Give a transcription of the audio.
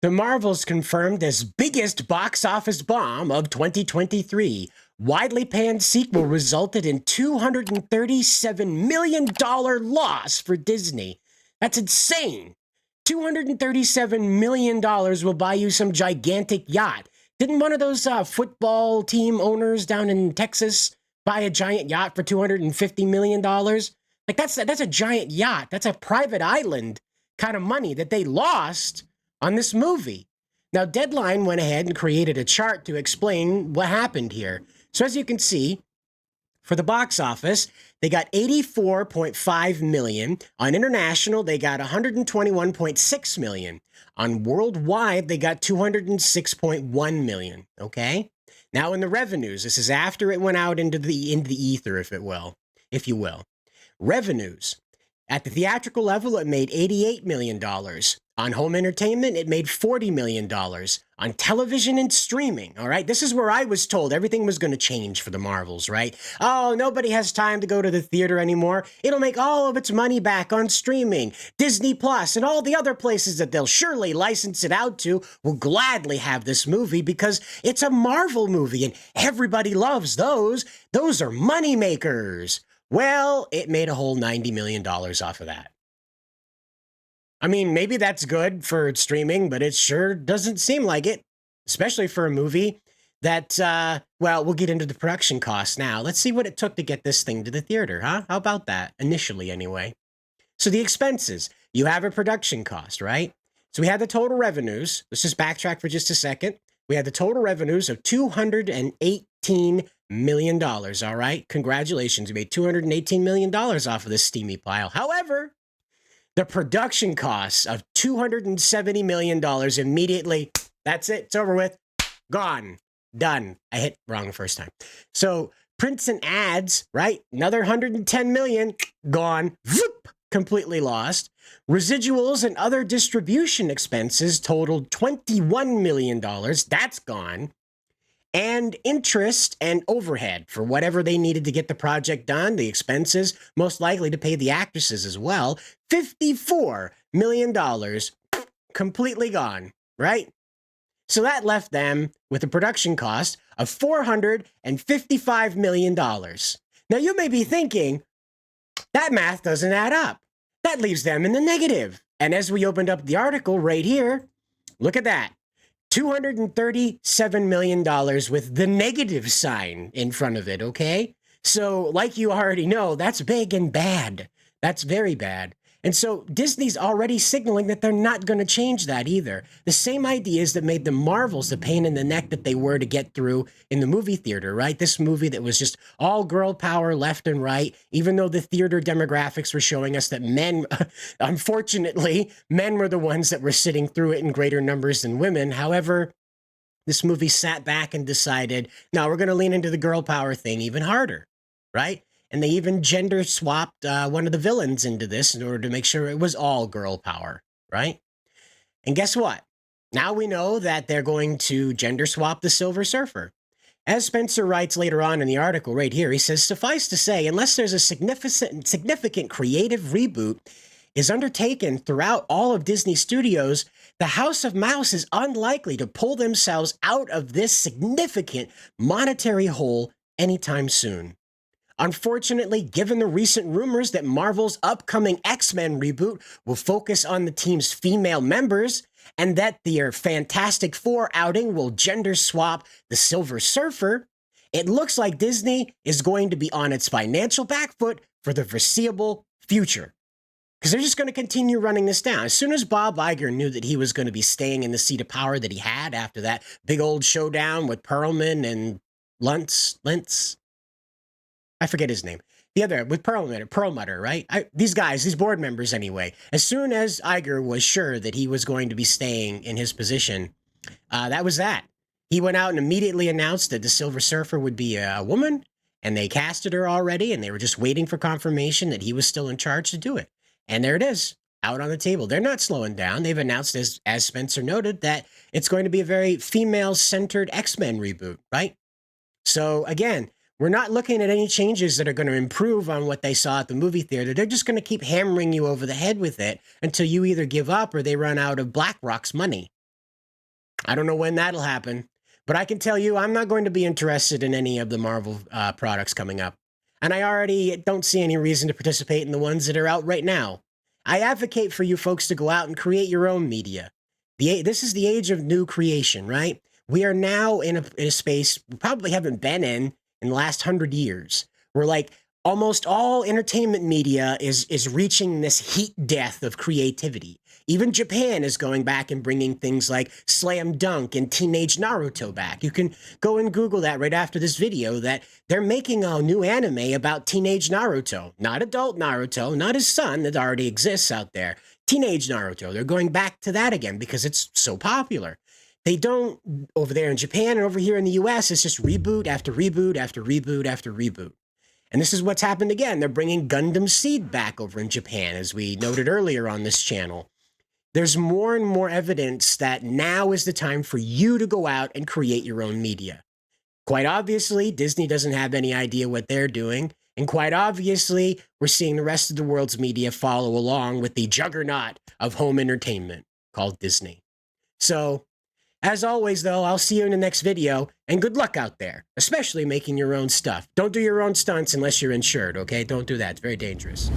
The Marvels confirmed as biggest box office bomb of 2023. Widely panned sequel resulted in $237 million loss for Disney. That's insane. $237 million will buy you some gigantic yacht. Didn't one of those football team owners down in Texas buy a giant yacht for $250 million? Like that's a giant yacht. That's a private island kind of money that they lost on this movie. Now, Deadline went ahead and created a chart to explain what happened here. So as you can see, for the box office, they got 84.5 million. On international, they got 121.6 million. On worldwide, they got 206.1 million. Okay? Now in the revenues, this is after it went out into the ether, if you will. Revenues. At the theatrical level, it made $88 million. On home entertainment, it made $40 million. On television and streaming, all right? This is where I was told everything was going to change for the Marvels, right? Oh, nobody has time to go to the theater anymore. It'll make all of its money back on streaming. Disney Plus and all the other places that they'll surely license it out to will gladly have this movie because it's a Marvel movie and everybody loves those. Those are money makers. Well, it made a whole $90 million off of that. I mean, maybe that's good for streaming, but it sure doesn't seem like it, especially for a movie that, well, we'll get into the production costs now. Let's see what it took to get this thing to the theater, huh? How about that? Initially, anyway. So the expenses, you have a production cost, right? So we had the total revenues. Let's just backtrack for just a second. We had the total revenues of $218 million, all right? Congratulations, you made $218 million off of this steamy pile. However, the production costs of $270 million immediately, that's it, it's over with, gone, done. I hit wrong the first time. So prints and ads, right? Another $110 million, gone, whoop, completely lost. Residuals and other distribution expenses totaled $21 million, that's gone. And interest and overhead for whatever they needed to get the project done, the expenses, most likely to pay the actresses as well, $54 million, completely gone, right? So that left them with a production cost of $455 million. Now you may be thinking, that math doesn't add up. That leaves them in the negative. And as we opened up the article right here, look at that. $237 million with the negative sign in front of it, okay? So, like you already know, that's big and bad. That's very bad. And so Disney's already signaling that they're not going to change that either. The same ideas that made the Marvels the pain in the neck that they were to get through in the movie theater, right? This movie that was just all girl power left and right, even though the theater demographics were showing us that men, unfortunately, men were the ones that were sitting through it in greater numbers than women. However, this movie sat back and decided, no, we're going to lean into the girl power thing even harder, right? And they even gender swapped one of the villains into this in order to make sure it was all girl power, right? And guess what? Now we know that they're going to gender swap the Silver Surfer. As Spencer writes later on in the article right here, he says, suffice to say, unless there's a significant creative reboot is undertaken throughout all of Disney Studios, the House of Mouse is unlikely to pull themselves out of this significant monetary hole anytime soon. Unfortunately, given the recent rumors that Marvel's upcoming X-Men reboot will focus on the team's female members and that their Fantastic Four outing will gender swap the Silver Surfer, it looks like Disney is going to be on its financial back foot for the foreseeable future. Because they're just going to continue running this down. As soon as Bob Iger knew that he was going to be staying in the seat of power that he had after that big old showdown with Perlman and Lentz, I forget his name. The other, with Perlmutter, right? These guys, these board members anyway. As soon as Iger was sure that he was going to be staying in his position, that was that. He went out and immediately announced that the Silver Surfer would be a woman, and they casted her already, and they were just waiting for confirmation that he was still in charge to do it. And there it is, out on the table. They're not slowing down. They've announced, as Spencer noted, that it's going to be a very female-centered X-Men reboot, right? So, again, we're not looking at any changes that are going to improve on what they saw at the movie theater. They're just going to keep hammering you over the head with it until you either give up or they run out of BlackRock's money. I don't know when that'll happen, but I can tell you I'm not going to be interested in any of the Marvel products coming up. And I already don't see any reason to participate in the ones that are out right now. I advocate for you folks to go out and create your own media. This is the age of new creation, right? We are now in a space we probably haven't been in the last 100 years. We're like, almost all entertainment media is reaching this heat death of creativity. Even Japan is going back and bringing things like Slam Dunk and Teenage Naruto back. You can go and Google that right after this video, that they're making a new anime about Teenage Naruto. Not adult Naruto, not his son that already exists out there. Teenage Naruto. They're going back to that again because it's so popular. They don't, over there in Japan and over here in the US, it's just reboot after reboot after reboot after reboot. And this is what's happened again. They're bringing Gundam Seed back over in Japan, as we noted earlier on this channel. There's more and more evidence that now is the time for you to go out and create your own media. Quite obviously, Disney doesn't have any idea what they're doing. And quite obviously, we're seeing the rest of the world's media follow along with the juggernaut of home entertainment called Disney. So, as always, though, I'll see you in the next video, and good luck out there, especially making your own stuff. Don't do your own stunts unless you're insured, okay? Don't do that. It's very dangerous.